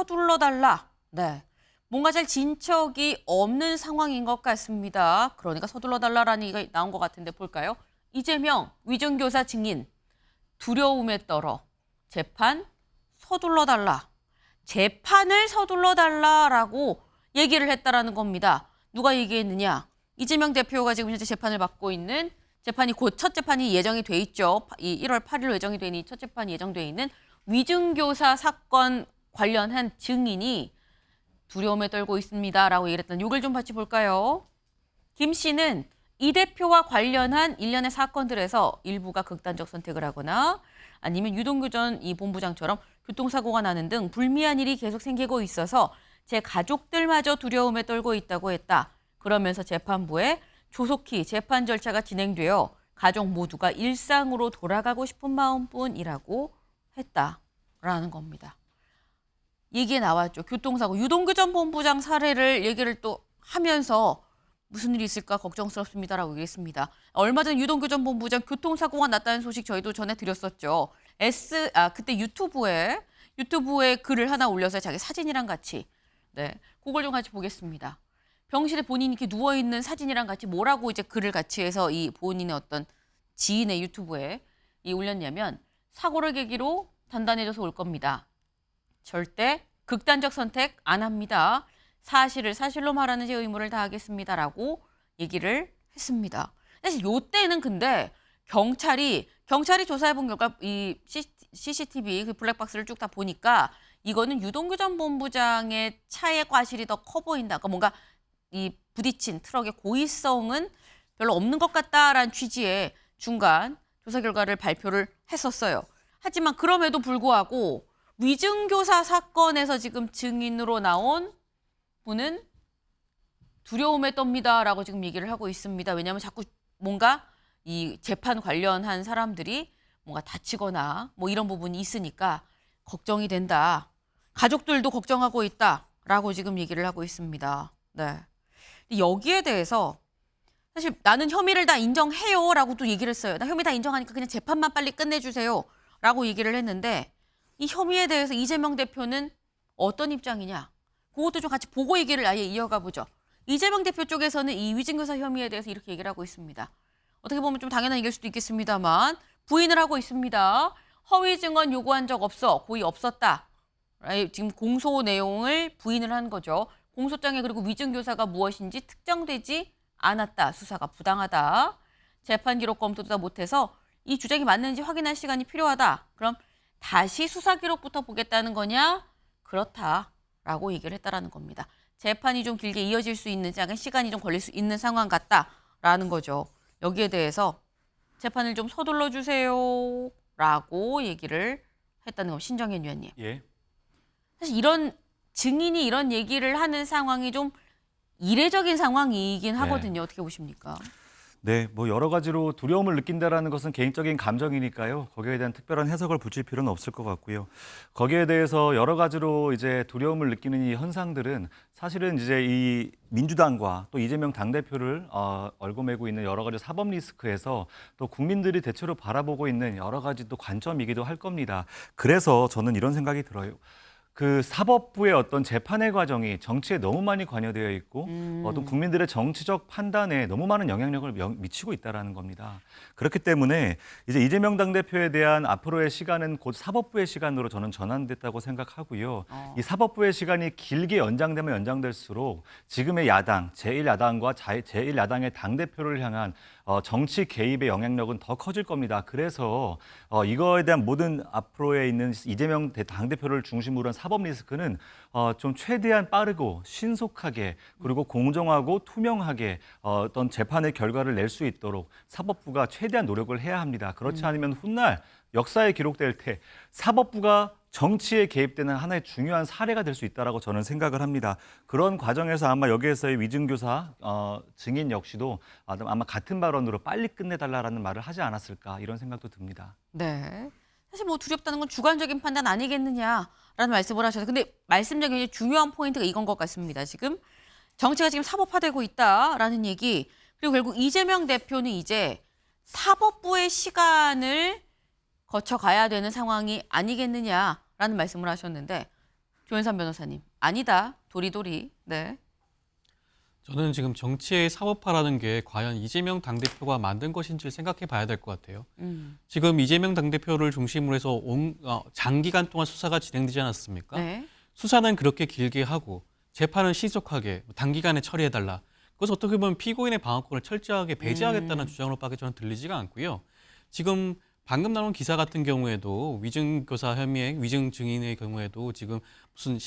서둘러 달라. 네. 뭔가 잘 진척이 없는 상황인 것 같습니다. 그러니까 서둘러 달라라는 얘기가 나온 것 같은데 볼까요? 이재명 위중교사 증인 두려움에 떨어 재판 서둘러 달라. 재판을 서둘러 달라라고 얘기를 했다라는 겁니다. 누가 얘기했느냐? 이재명 대표가 지금 현재 재판을 받고 있는 재판이 곧 첫 재판이 예정이 돼 있죠. 이 1월 8일로 예정이 되니 첫 재판이 예정돼 있는 위중교사 사건 관련한 증인이 두려움에 떨고 있습니다라고 얘기를 했던 요걸 좀 같이 볼까요? 김 씨는 이 대표와 관련한 일련의 사건들에서 일부가 극단적 선택을 하거나 아니면 유동규 전 이 본부장처럼 교통사고가 나는 등 불미한 일이 계속 생기고 있어서 제 가족들마저 두려움에 떨고 있다고 했다. 그러면서 재판부에 조속히 재판 절차가 진행되어 가족 모두가 일상으로 돌아가고 싶은 마음뿐이라고 했다라는 겁니다. 얘기에 나왔죠. 교통사고, 유동규 전 본부장 사례를 얘기를 또 하면서 무슨 일이 있을까 걱정스럽습니다라고 얘기했습니다. 얼마 전 유동규 전 본부장 교통사고가 났다는 소식 저희도 전해드렸었죠. 그때 유튜브에 글을 하나 올려서 자기 사진이랑 같이, 네, 그걸 좀 같이 보겠습니다. 병실에 본인이 이렇게 누워있는 사진이랑 같이 뭐라고 이제 글을 같이 해서 이 본인의 어떤 지인의 유튜브에 올렸냐면 사고를 계기로 단단해져서 올 겁니다. 절대 극단적 선택 안 합니다. 사실을 사실로 말하는 제 의무를 다하겠습니다라고 얘기를 했습니다. 사실 요때는 근데 경찰이 조사해본 결과 이 CCTV 그 블랙박스를 쭉 다 보니까 이거는 유동규 전 본부장의 차의 과실이 더 커 보인다. 그러니까 뭔가 이 부딪힌 트럭의 고의성은 별로 없는 것 같다라는 취지의 중간 조사 결과를 발표를 했었어요. 하지만 그럼에도 불구하고 위중교사 사건에서 지금 증인으로 나온 분은 두려움에 떱니다라고 지금 얘기를 하고 있습니다. 왜냐하면 자꾸 뭔가 이 재판 관련한 사람들이 뭔가 다치거나 뭐 이런 부분이 있으니까 걱정이 된다. 가족들도 걱정하고 있다라고 지금 얘기를 하고 있습니다. 네. 여기에 대해서 사실 나는 혐의를 다 인정해요라고 또 얘기를 했어요. 나 혐의 다 인정하니까 그냥 재판만 빨리 끝내주세요라고 얘기를 했는데 이 혐의에 대해서 이재명 대표는 어떤 입장이냐? 그것도 좀 같이 보고 얘기를 아예 이어가 보죠. 이재명 대표 쪽에서는 이 위증교사 혐의에 대해서 이렇게 얘기를 하고 있습니다. 어떻게 보면 좀 당연한 얘기일 수도 있겠습니다만 부인을 하고 있습니다. 허위 증언 요구한 적 없어. 고의 없었다. 지금 공소 내용을 부인을 한 거죠. 공소장에 그리고 위증교사가 무엇인지 특정되지 않았다. 수사가 부당하다. 재판 기록 검토도 다 못해서 이 주장이 맞는지 확인할 시간이 필요하다. 그럼 다시 수사 기록부터 보겠다는 거냐? 그렇다라고 얘기를 했다라는 겁니다. 재판이 좀 길게 이어질 수 있는 약간 시간이 좀 걸릴 수 있는 상황 같다라는 거죠. 여기에 대해서 재판을 좀 서둘러 주세요라고 얘기를 했다는 거 신정현 위원님. 예. 사실 이런 증인이 이런 얘기를 하는 상황이 좀 이례적인 상황이긴 하거든요. 어떻게 보십니까? 네, 뭐 여러 가지로 두려움을 느낀다라는 것은 개인적인 감정이니까요. 거기에 대한 특별한 해석을 붙일 필요는 없을 것 같고요. 거기에 대해서 여러 가지로 이제 두려움을 느끼는 이 현상들은 사실은 이제 이 민주당과 또 이재명 당대표를 얽어매고 있는 여러 가지 사법 리스크에서 또 국민들이 대체로 바라보고 있는 여러 가지 또 관점이기도 할 겁니다. 그래서 저는 이런 생각이 들어요. 그 사법부의 어떤 재판의 과정이 정치에 너무 많이 관여되어 있고 어떤 국민들의 정치적 판단에 너무 많은 영향력을 미치고 있다는 겁니다. 그렇기 때문에 이제 이재명 당대표에 대한 앞으로의 시간은 곧 사법부의 시간으로 저는 전환됐다고 생각하고요. 이 사법부의 시간이 길게 연장되면 연장될수록 지금의 야당, 제1야당과 제1야당의 당대표를 향한 정치 개입의 영향력은 더 커질 겁니다. 그래서 이거에 대한 모든 앞으로에 있는 이재명 당대표를 중심으로 한 사법 리스크는 좀 최대한 빠르고 신속하게 그리고 공정하고 투명하게 어떤 재판의 결과를 낼 수 있도록 사법부가 최대한 노력을 해야 합니다. 그렇지 않으면 훗날 역사에 기록될 때 사법부가 정치에 개입되는 하나의 중요한 사례가 될 수 있다라고 저는 생각을 합니다. 그런 과정에서 아마 여기에서의 위증교사 증인 역시도 아마 같은 발언으로 빨리 끝내달라라는 말을 하지 않았을까 이런 생각도 듭니다. 네. 사실 뭐 두렵다는 건 주관적인 판단 아니겠느냐라는 말씀을 하셔서 근데 말씀 중에 중요한 포인트가 이건 것 같습니다. 지금 정치가 지금 사법화되고 있다라는 얘기 그리고 결국 이재명 대표는 이제 사법부의 시간을 거쳐가야 되는 상황이 아니겠느냐라는 말씀을 하셨는데 조현선 변호사님, 아니다. 도리도리. 네. 저는 지금 정치의 사법화라는 게 과연 이재명 당대표가 만든 것인지를 생각해 봐야 될 것 같아요. 지금 이재명 당대표를 중심으로 해서 장기간 동안 수사가 진행되지 않았습니까? 네. 수사는 그렇게 길게 하고 재판은 신속하게 단기간에 처리해달라. 그것은 어떻게 보면 피고인의 방어권을 철저하게 배제하겠다는 주장으로밖에 저는 들리지가 않고요. 지금 방금 나온 기사 같은 경우에도 위증교사 혐의의 위증 증인의 경우에도 지금 무슨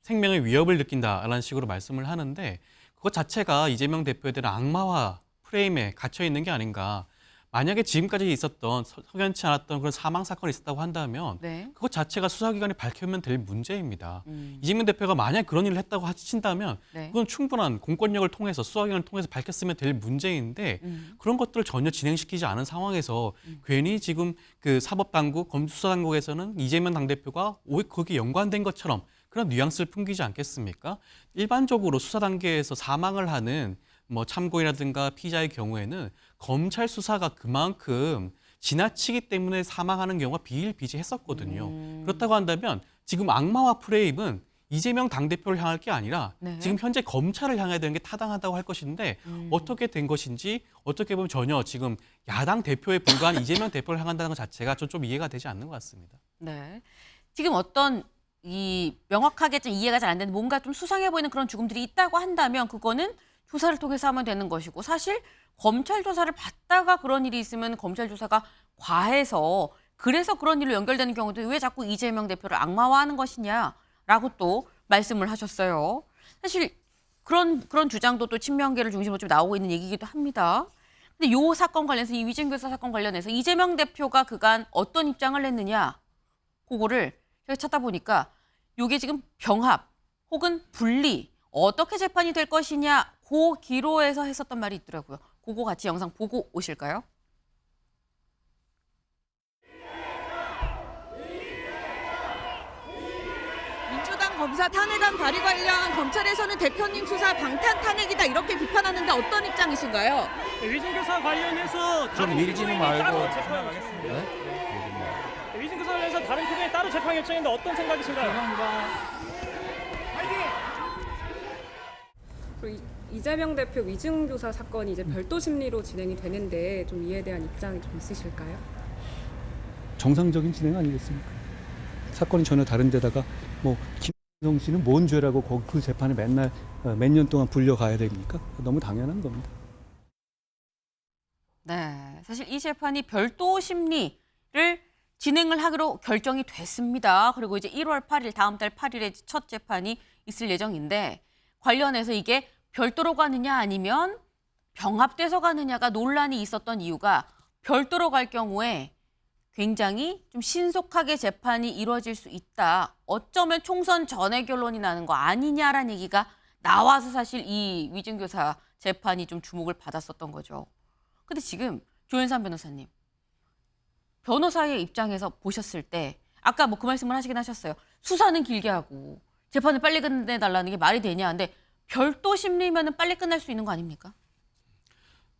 생명의 위협을 느낀다라는 식으로 말씀을 하는데 그것 자체가 이재명 대표에 대한 악마화 프레임에 갇혀 있는 게 아닌가. 만약에 지금까지 있었던 석연치 않았던 그런 사망 사건이 있었다고 한다면 네. 그것 자체가 수사기관이 밝히면 될 문제입니다. 이재명 대표가 만약 그런 일을 했다고 하신다면 네. 그건 충분한 공권력을 통해서 수사기관을 통해서 밝혔으면 될 문제인데 그런 것들을 전혀 진행시키지 않은 상황에서 괜히 지금 그 사법당국, 검수수사당국에서는 이재명 당대표가 거기에 연관된 것처럼 그런 뉘앙스를 풍기지 않겠습니까? 일반적으로 수사 단계에서 사망을 하는 뭐 참고인이라든가 피의자의 경우에는 검찰 수사가 그만큼 지나치기 때문에 사망하는 경우가 비일비재했었거든요. 그렇다고 한다면 지금 악마화 프레임은 이재명 당대표를 향할 게 아니라 네. 지금 현재 검찰을 향해야 되는 게 타당하다고 할 것인데 어떻게 된 것인지 어떻게 보면 전혀 지금 야당 대표에 불과한 이재명 대표를 향한다는 것 자체가 좀 이해가 되지 않는 것 같습니다. 네. 지금 어떤 이 명확하게 좀 이해가 잘 안 되는 뭔가 좀 수상해 보이는 그런 죽음들이 있다고 한다면 그거는 조사를 통해서 하면 되는 것이고 사실 검찰 조사를 받다가 그런 일이 있으면 검찰 조사가 과해서 그래서 그런 일로 연결되는 경우도 왜 자꾸 이재명 대표를 악마화하는 것이냐라고 또 말씀을 하셨어요. 사실 그런 주장도 또 친명계를 중심으로 좀 나오고 있는 얘기이기도 합니다. 근데 요 사건 관련해서 이 위증교사 사건 관련해서 이재명 대표가 그간 어떤 입장을 냈느냐 그거를 제가 찾다 보니까 이게 지금 병합 혹은 분리 어떻게 재판이 될 것이냐 그 기로에서 했었던 말이 있더라고요. 그거 같이 영상 보고 오실까요? 민주당 검사 탄핵안 발의 관련 검찰에서는 대표님 수사 방탄 탄핵이다 이렇게 비판하는데 어떤 입장이신가요? 네, 위증교사 관련해서 좀 밀지는 말고 따로 재판 요청했습니다. 네, 위증교사 관련해서 다른 피고인 따로 재판 요청했는데 어떤 생각이신가요? 그리고 이재명 대표 위증교사 사건이 이제 별도 심리로 진행이 되는데 좀 이에 대한 입장이 좀 있으실까요? 정상적인 진행 아니겠습니까? 사건이 전혀 다른 데다가 뭐 김성 씨는 뭔 죄라고 그 재판에 맨날 몇 년 동안 불려가야 됩니까? 너무 당연한 겁니다. 네, 사실 이 재판이 별도 심리를 진행을 하기로 결정이 됐습니다. 그리고 이제 1월 8일 다음 달 8일에 첫 재판이 있을 예정인데 관련해서 이게 별도로 가느냐 아니면 병합돼서 가느냐가 논란이 있었던 이유가 별도로 갈 경우에 굉장히 좀 신속하게 재판이 이루어질 수 있다. 어쩌면 총선 전에 결론이 나는 거 아니냐라는 얘기가 나와서 사실 이 위증교사 재판이 좀 주목을 받았었던 거죠. 근데 지금 조현선 변호사님, 변호사의 입장에서 보셨을 때 아까 뭐 그 말씀을 하시긴 하셨어요. 수사는 길게 하고 재판을 빨리 끝내달라는 게 말이 되냐. 근데 별도 심리면은 빨리 끝날 수 있는 거 아닙니까?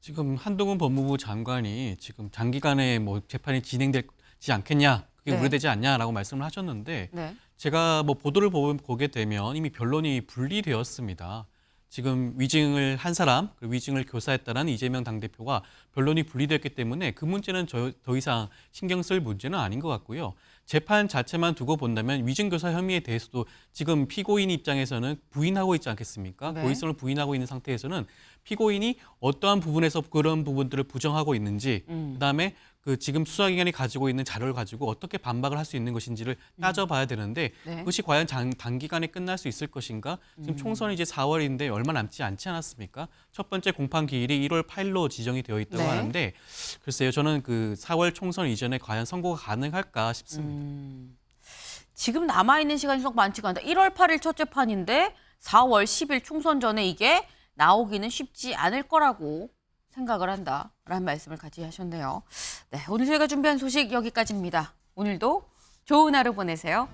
지금 한동훈 법무부 장관이 지금 장기간에 뭐 재판이 진행되지 않겠냐, 그게 네. 우려되지 않냐라고 말씀을 하셨는데 네. 제가 뭐 보도를 보게 되면 이미 변론이 분리되었습니다. 지금 위증을 한 사람, 그리고 위증을 교사했다는 이재명 당대표가 변론이 분리됐기 때문에 그 문제는 더 이상 신경 쓸 문제는 아닌 것 같고요. 재판 자체만 두고 본다면 위증교사 혐의에 대해서도 지금 피고인 입장에서는 부인하고 있지 않겠습니까? 네. 고의성을 부인하고 있는 상태에서는 피고인이 어떠한 부분에서 그런 부분들을 부정하고 있는지, 그다음에 그 지금 수사기관이 가지고 있는 자료를 가지고 어떻게 반박을 할 수 있는 것인지를 따져봐야 되는데 네. 그것이 과연 단기간에 끝날 수 있을 것인가? 지금 총선이 이제 4월인데 얼마 남지 않지 않았습니까? 첫 번째 공판 기일이 1월 8일로 지정이 되어 있다고 네. 하는데 글쎄요, 저는 그 4월 총선 이전에 과연 선고가 가능할까 싶습니다. 지금 남아있는 시간이 썩 많지가 않다. 1월 8일 첫 재판인데 4월 10일 총선 전에 이게 나오기는 쉽지 않을 거라고 생각을 한다라는 말씀을 같이 하셨네요. 네, 오늘 저희가 준비한 소식 여기까지입니다. 오늘도 좋은 하루 보내세요.